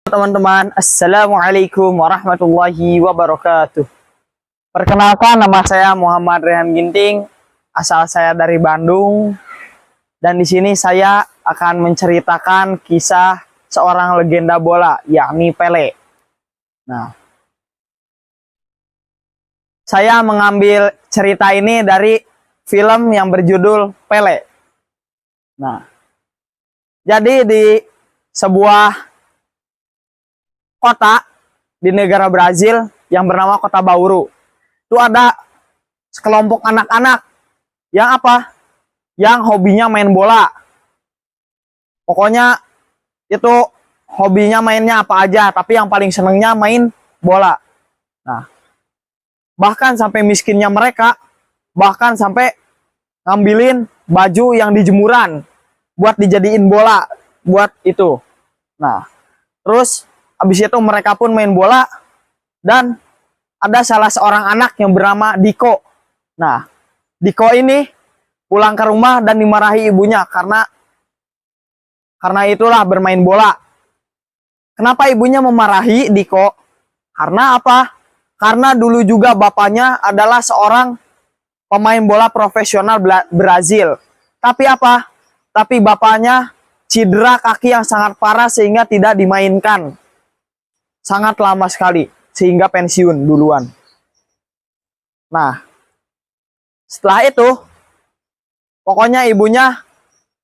Teman-teman, Assalamualaikum warahmatullahi wabarakatuh. Perkenalkan, nama saya Muhammad Rehan Ginting, asal saya dari Bandung, dan di sini saya akan menceritakan kisah seorang legenda bola, yakni Pele. Nah, saya mengambil cerita ini dari film yang berjudul Pele. Nah, jadi di sebuah kota di negara Brazil yang bernama Kota Bauru, itu ada sekelompok anak-anak yang apa? Yang hobinya main bola. Pokoknya itu hobinya mainnya apa aja, tapi yang paling senengnya main bola. Nah, bahkan sampai miskinnya mereka, bahkan sampai ngambilin baju yang di jemuran buat dijadiin bola buat itu. Nah, terus habis itu mereka pun main bola, dan ada salah seorang anak yang bernama Diko. Nah, Diko ini pulang ke rumah dan dimarahi ibunya karena itulah bermain bola. Kenapa ibunya memarahi Diko? Karena apa? Karena dulu juga bapaknya adalah seorang pemain bola profesional Brazil. Tapi apa? Tapi bapaknya cedera kaki yang sangat parah sehingga tidak dimainkan. Sangat lama sekali, sehingga pensiun duluan. Nah, setelah itu, pokoknya ibunya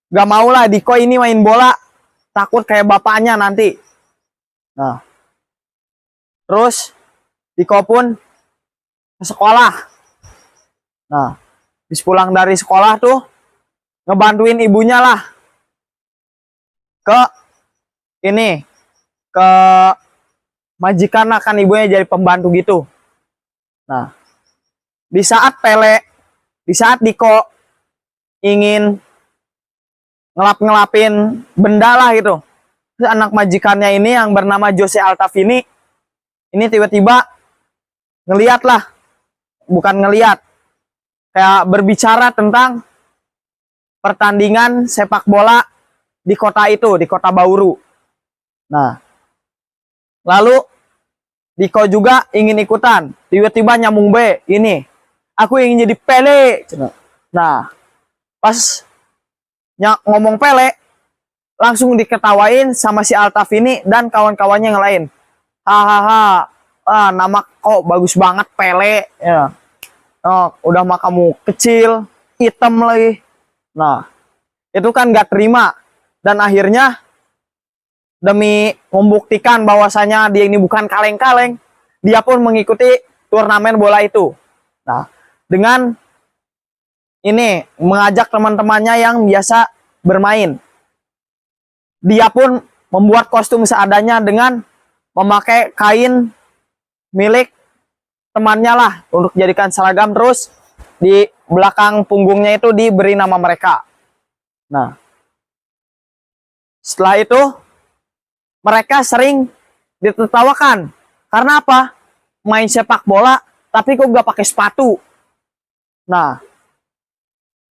gak mau lah Diko ini main bola, takut kayak bapaknya nanti. Nah, terus Diko pun ke sekolah. Nah, habis pulang dari sekolah tuh, ngebantuin ibunya lah ke ini, ke majikan, akan ibunya jadi pembantu gitu. Nah, di saat Diko ingin ngelapin benda lah gitu, anak majikannya ini yang bernama Jose Altavini ini tiba-tiba ngeliat lah, bukan ngeliat, kayak berbicara tentang pertandingan sepak bola di kota itu, di Kota Bauru. Nah, lalu Diko juga ingin ikutan, tiba-tiba nyambung ini, aku ingin jadi Pele. Nah, pas ngomong Pele, langsung diketawain sama si Altavini dan kawan-kawannya yang lain. Hahaha, nama kok bagus banget Pele ya. Oh, udah mah kamu kecil, hitam lagi. Nah, itu kan gak terima, dan akhirnya demi membuktikan bahwasanya dia ini bukan kaleng-kaleng, dia pun mengikuti turnamen bola itu. Nah, dengan ini mengajak teman-temannya yang biasa bermain. Dia pun membuat kostum seadanya dengan memakai kain milik temannya lah untuk jadikan seragam, terus di belakang punggungnya itu diberi nama mereka. Nah, setelah itu mereka sering ditertawakan karena apa? Main sepak bola tapi kok gak pakai sepatu. Nah,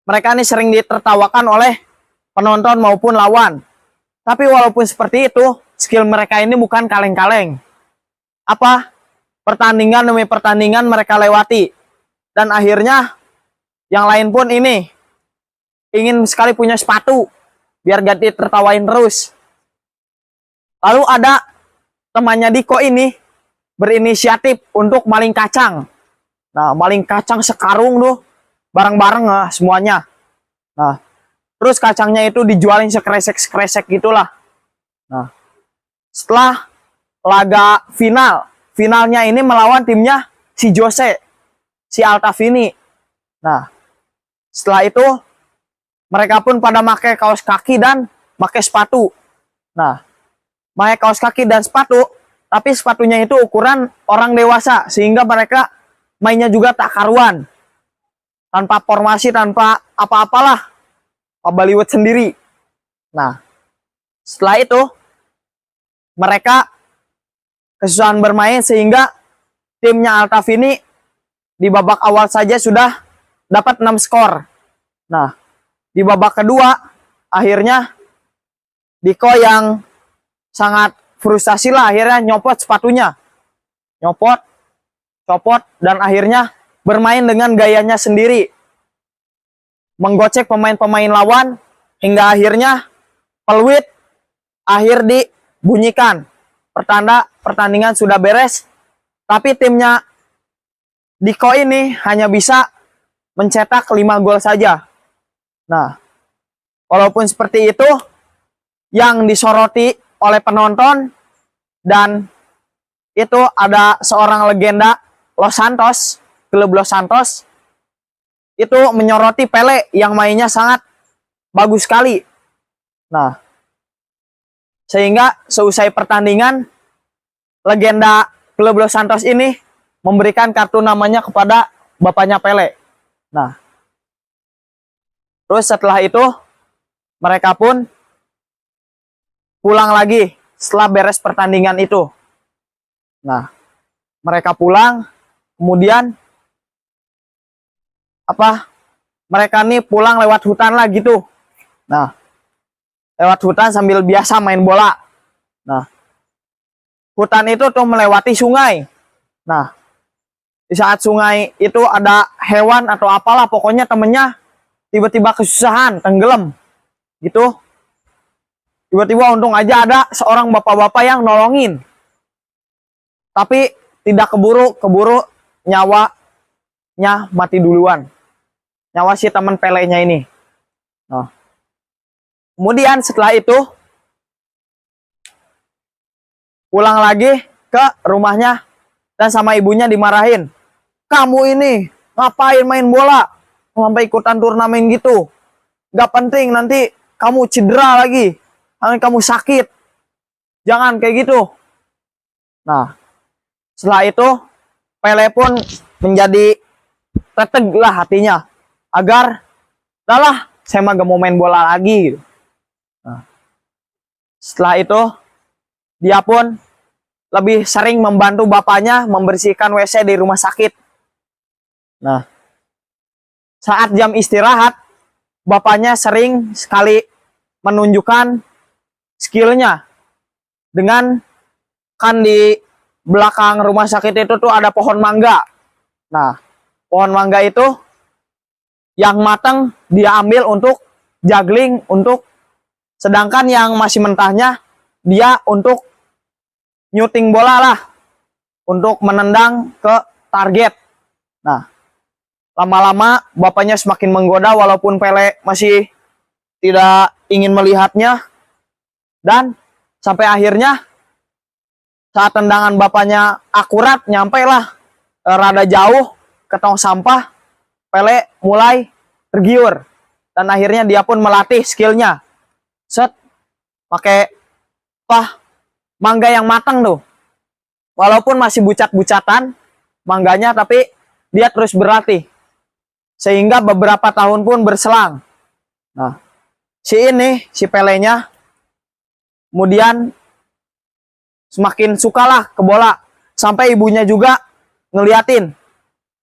mereka ini sering ditertawakan oleh penonton maupun lawan. Tapi walaupun seperti itu, skill mereka ini bukan kaleng-kaleng. Apa? Pertandingan demi pertandingan mereka lewati. Dan akhirnya yang lain pun ini ingin sekali punya sepatu biar gak ditertawain terus. Lalu ada temannya Diko ini berinisiatif untuk maling kacang. Nah, maling kacang sekarung tuh, bareng-bareng semuanya. Nah, terus kacangnya itu dijualin sekresek-sekresek gitulah. Nah, setelah laga finalnya ini melawan timnya si Jose, si Altavini. Nah, setelah itu mereka pun pada pakai kaos kaki dan pakai sepatu. Nah, pakai kaos kaki dan sepatu, tapi sepatunya itu ukuran orang dewasa, sehingga mereka mainnya juga tak karuan. Tanpa formasi, tanpa apa-apalah. Bollywood sendiri. Nah, setelah itu mereka kesusahan bermain sehingga timnya Altavini di babak awal saja sudah dapat 6 skor. Nah, di babak kedua akhirnya Diko yang sangat frustasi lah, akhirnya nyopot sepatunya. Nyopot, copot, dan akhirnya bermain dengan gayanya sendiri. Menggocek pemain-pemain lawan, hingga akhirnya peluit akhir dibunyikan. Pertanda pertandingan sudah beres, tapi timnya Diko ini hanya bisa mencetak 5 gol saja. Nah, walaupun seperti itu, yang disoroti oleh penonton, dan itu ada seorang legenda Los Santos, klub Los Santos, itu menyoroti Pele yang mainnya sangat bagus sekali. Nah, sehingga seusai pertandingan, legenda klub Los Santos ini memberikan kartu namanya kepada bapaknya Pele. Nah, terus setelah itu mereka pun pulang lagi setelah beres pertandingan itu. Nah, mereka pulang, kemudian mereka nih pulang lewat hutan lah gitu. Nah, lewat hutan sambil biasa main bola. Nah, hutan itu tuh melewati sungai. Nah, di saat sungai itu ada hewan atau apalah, pokoknya temennya tiba-tiba kesusahan, tenggelam gitu. Tiba-tiba untung aja ada seorang bapak-bapak yang nolongin, tapi tidak keburu nyawanya mati duluan, nyawa si teman Pelenya ini. Nah, kemudian setelah itu pulang lagi ke rumahnya dan sama ibunya dimarahin. Kamu ini ngapain main bola sampai ikutan turnamen gitu? Gak penting, nanti kamu cedera lagi, nanti kamu sakit. Jangan kayak gitu. Nah, setelah itu Pele pun menjadi teteg lah hatinya, agar udahlah, saya mah gak mau main bola lagi. Nah, setelah itu dia pun lebih sering membantu bapaknya membersihkan WC di rumah sakit. Nah, saat jam istirahat, bapaknya sering sekali menunjukkan skillnya. Dengan, kan di belakang rumah sakit itu tuh ada pohon mangga. Nah, pohon mangga itu yang matang dia ambil untuk juggling, sedangkan yang masih mentahnya dia untuk nyuting bola lah, untuk menendang ke target. Nah, lama-lama bapaknya semakin menggoda, walaupun Pele masih tidak ingin melihatnya. Dan sampai akhirnya saat tendangan bapaknya akurat, nyampe lah rada jauh ke tong sampah, Pele mulai tergiur. Dan akhirnya dia pun melatih skillnya. Set, pakai mangga yang matang tuh. Walaupun masih bucat-bucatan mangganya, tapi dia terus berlatih. Sehingga beberapa tahun pun berselang. Nah, si Pelenya kemudian semakin sukalah ke bola. Sampai ibunya juga ngeliatin.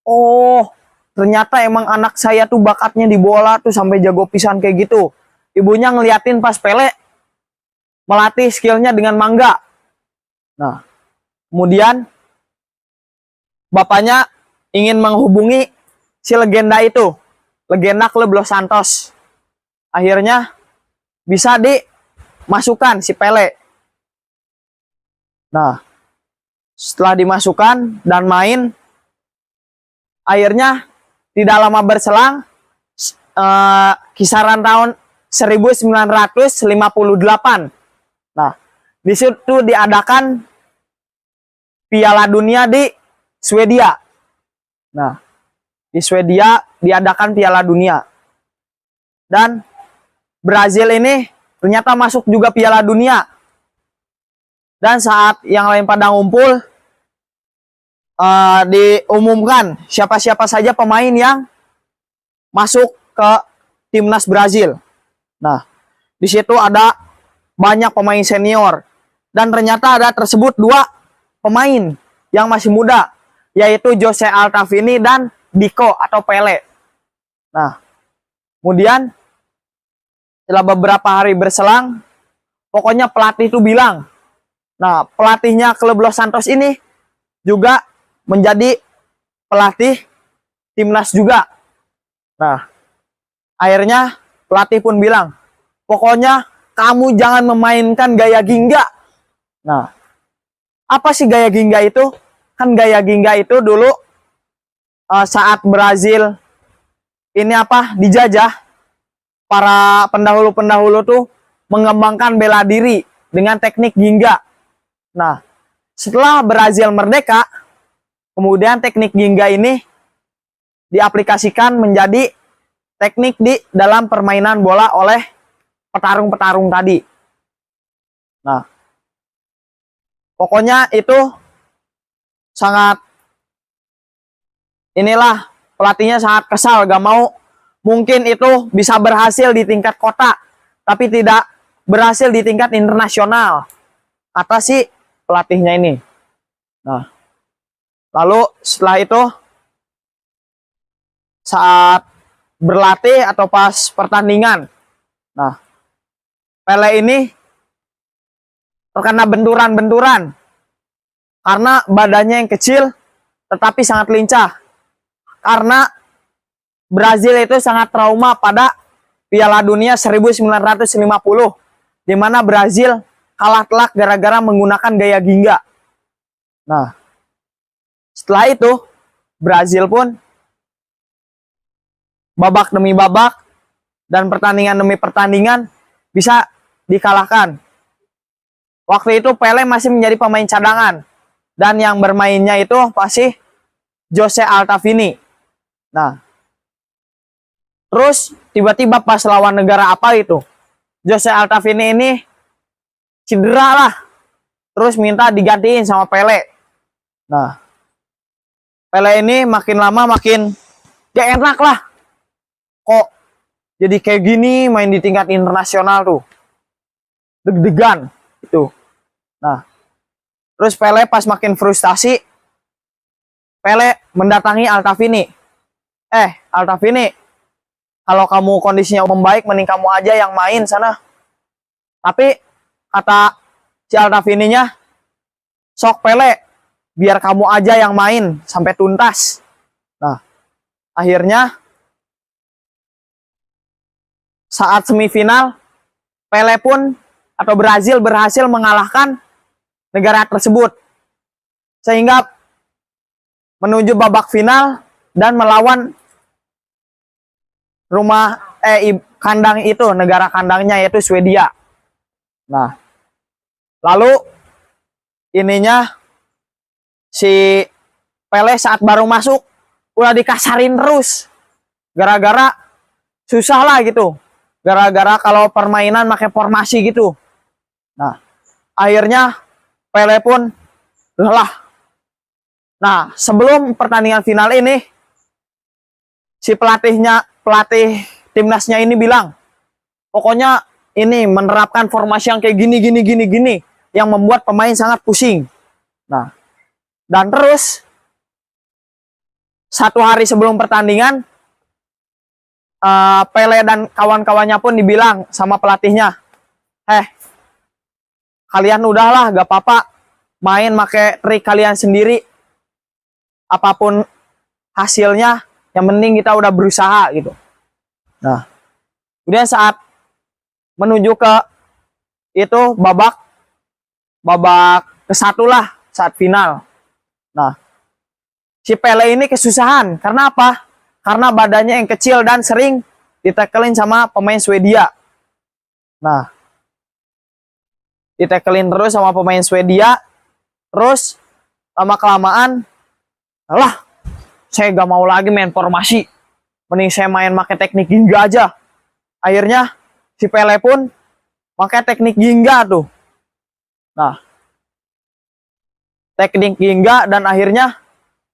Oh, ternyata emang anak saya tuh bakatnya di bola tuh sampai jago pisan kayak gitu. Ibunya ngeliatin pas Pele melatih skillnya dengan mangga. Nah, kemudian bapaknya ingin menghubungi si legenda itu, legenda klub Los Santos. Akhirnya bisa dimasukkan si Pele. Nah, setelah dimasukkan dan main, akhirnya tidak lama berselang, kisaran tahun 1958. Nah, di situ diadakan Piala Dunia di Swedia. Nah, di Swedia diadakan Piala Dunia. Dan Brazil ini ternyata masuk juga Piala Dunia. Dan saat yang lain pada ngumpul, diumumkan siapa-siapa saja pemain yang masuk ke timnas Brazil. Nah, di situ ada banyak pemain senior. Dan ternyata ada tersebut 2 pemain yang masih muda, yaitu Jose Altavini dan Diko atau Pele. Nah, kemudian setelah beberapa hari berselang, pokoknya pelatih itu bilang, Nah, pelatihnya klub Los Santos ini juga menjadi pelatih timnas juga. Nah, akhirnya pelatih pun bilang, pokoknya kamu jangan memainkan gaya Gingga. Nah, apa sih gaya Gingga itu? Kan gaya Gingga itu dulu saat Brazil ini dijajah, para pendahulu-pendahulu tuh mengembangkan bela diri dengan teknik Gingga. Nah, setelah Brazil merdeka, kemudian teknik Gingga ini diaplikasikan menjadi teknik di dalam permainan bola oleh petarung-petarung tadi. Nah, pokoknya itu sangat, inilah pelatihnya sangat kesal, gak mau. Mungkin itu bisa berhasil di tingkat kota, tapi tidak berhasil di tingkat internasional, kata si pelatihnya ini. Nah, lalu setelah itu saat berlatih atau pas pertandingan, nah, Pele ini terkena benturan-benturan karena badannya yang kecil tetapi sangat lincah. Karena Brazil itu sangat trauma pada Piala Dunia 1950, di mana Brazil kalah telak gara-gara menggunakan gaya Gingga. Nah, setelah itu Brazil pun babak demi babak dan pertandingan demi pertandingan bisa dikalahkan. Waktu itu Pele masih menjadi pemain cadangan dan yang bermainnya itu pasti Jose Altavini. Nah, terus tiba-tiba pas lawan negara apa itu, Jose Altavini ini cedera lah, terus minta digantiin sama Pele. Nah, Pele ini makin lama makin gak enak lah, kok jadi kayak gini main di tingkat internasional tuh, deg-degan itu. Nah, terus Pele pas makin frustasi, Pele mendatangi Altavini. Altavini, kalau kamu kondisinya membaik, mending kamu aja yang main sana. Tapi kata si Altavini-nya, sok Pele, biar kamu aja yang main sampai tuntas. Nah, akhirnya saat semifinal, Pele pun atau Brazil berhasil mengalahkan negara tersebut, sehingga menuju babak final dan melawan kandang itu, negara kandangnya yaitu Swedia. Nah, lalu ininya si Pele saat baru masuk udah dikasarin terus, gara-gara susah lah gitu, gara-gara kalau permainan pakai formasi gitu. Nah, akhirnya Pele pun lelah. Nah, sebelum pertandingan final ini, si pelatih timnasnya ini bilang, pokoknya ini menerapkan formasi yang kayak gini, yang membuat pemain sangat pusing. Nah, dan terus satu hari sebelum pertandingan, Pele dan kawan-kawannya pun dibilang sama pelatihnya, kalian udahlah, gak apa-apa, main pakai trik kalian sendiri, apapun hasilnya, yang penting kita udah berusaha gitu. Nah, kemudian saat menuju ke itu babak ke-1 lah, saat final. Nah, si Pele ini kesusahan. Karena apa? Karena badannya yang kecil dan sering ditekelin sama pemain Swedia. Nah, ditekelin terus sama pemain Swedia. Terus lama-kelamaan, alah, saya gak mau lagi main formasi, mending saya main pakai teknik Gingga aja. Akhirnya si Pele pun pakai teknik Gingga tuh. Nah, teknik Gingga, dan akhirnya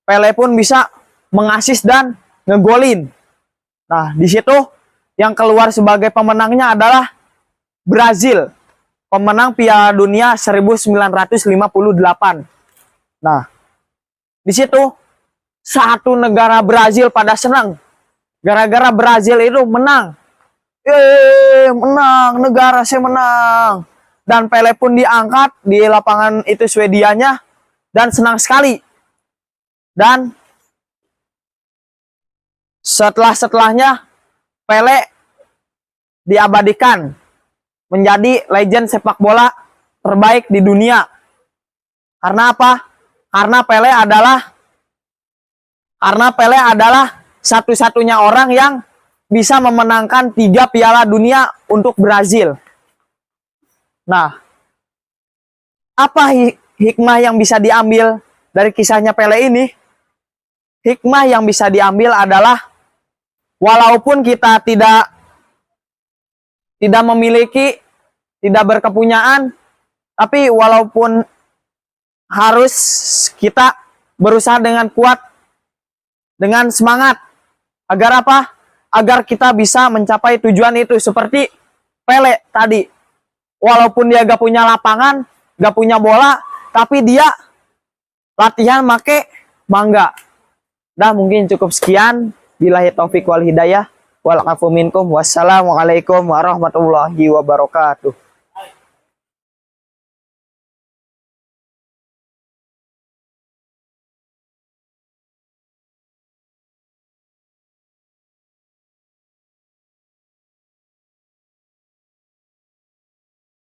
Pele pun bisa mengasis dan ngegolin. Nah, di situ yang keluar sebagai pemenangnya adalah Brazil, pemenang Piala Dunia 1958. Nah, di situ satu negara Brazil pada senang gara-gara Brazil itu menang. Menang, negara saya menang. dan Pele pun diangkat di lapangan itu Swedianya dan senang sekali. Dan setelahnya Pele diabadikan menjadi legend sepak bola terbaik di dunia. Karena apa? Karena Pele adalah satu-satunya orang yang bisa memenangkan 3 Piala Dunia untuk Brazil. Nah, apa hikmah yang bisa diambil dari kisahnya Pele ini? Hikmah yang bisa diambil adalah walaupun kita tidak memiliki, tidak berkepunyaan, tapi walaupun harus kita berusaha dengan kuat, dengan semangat. Agar apa? Agar kita bisa mencapai tujuan itu. Seperti Pele tadi. Walaupun dia gak punya lapangan, gak punya bola, tapi dia latihan make mangga. Dah, mungkin cukup sekian. Billahi taufik wal hidayah. Wal afu minkum. Wassalamualaikum warahmatullahi wabarakatuh.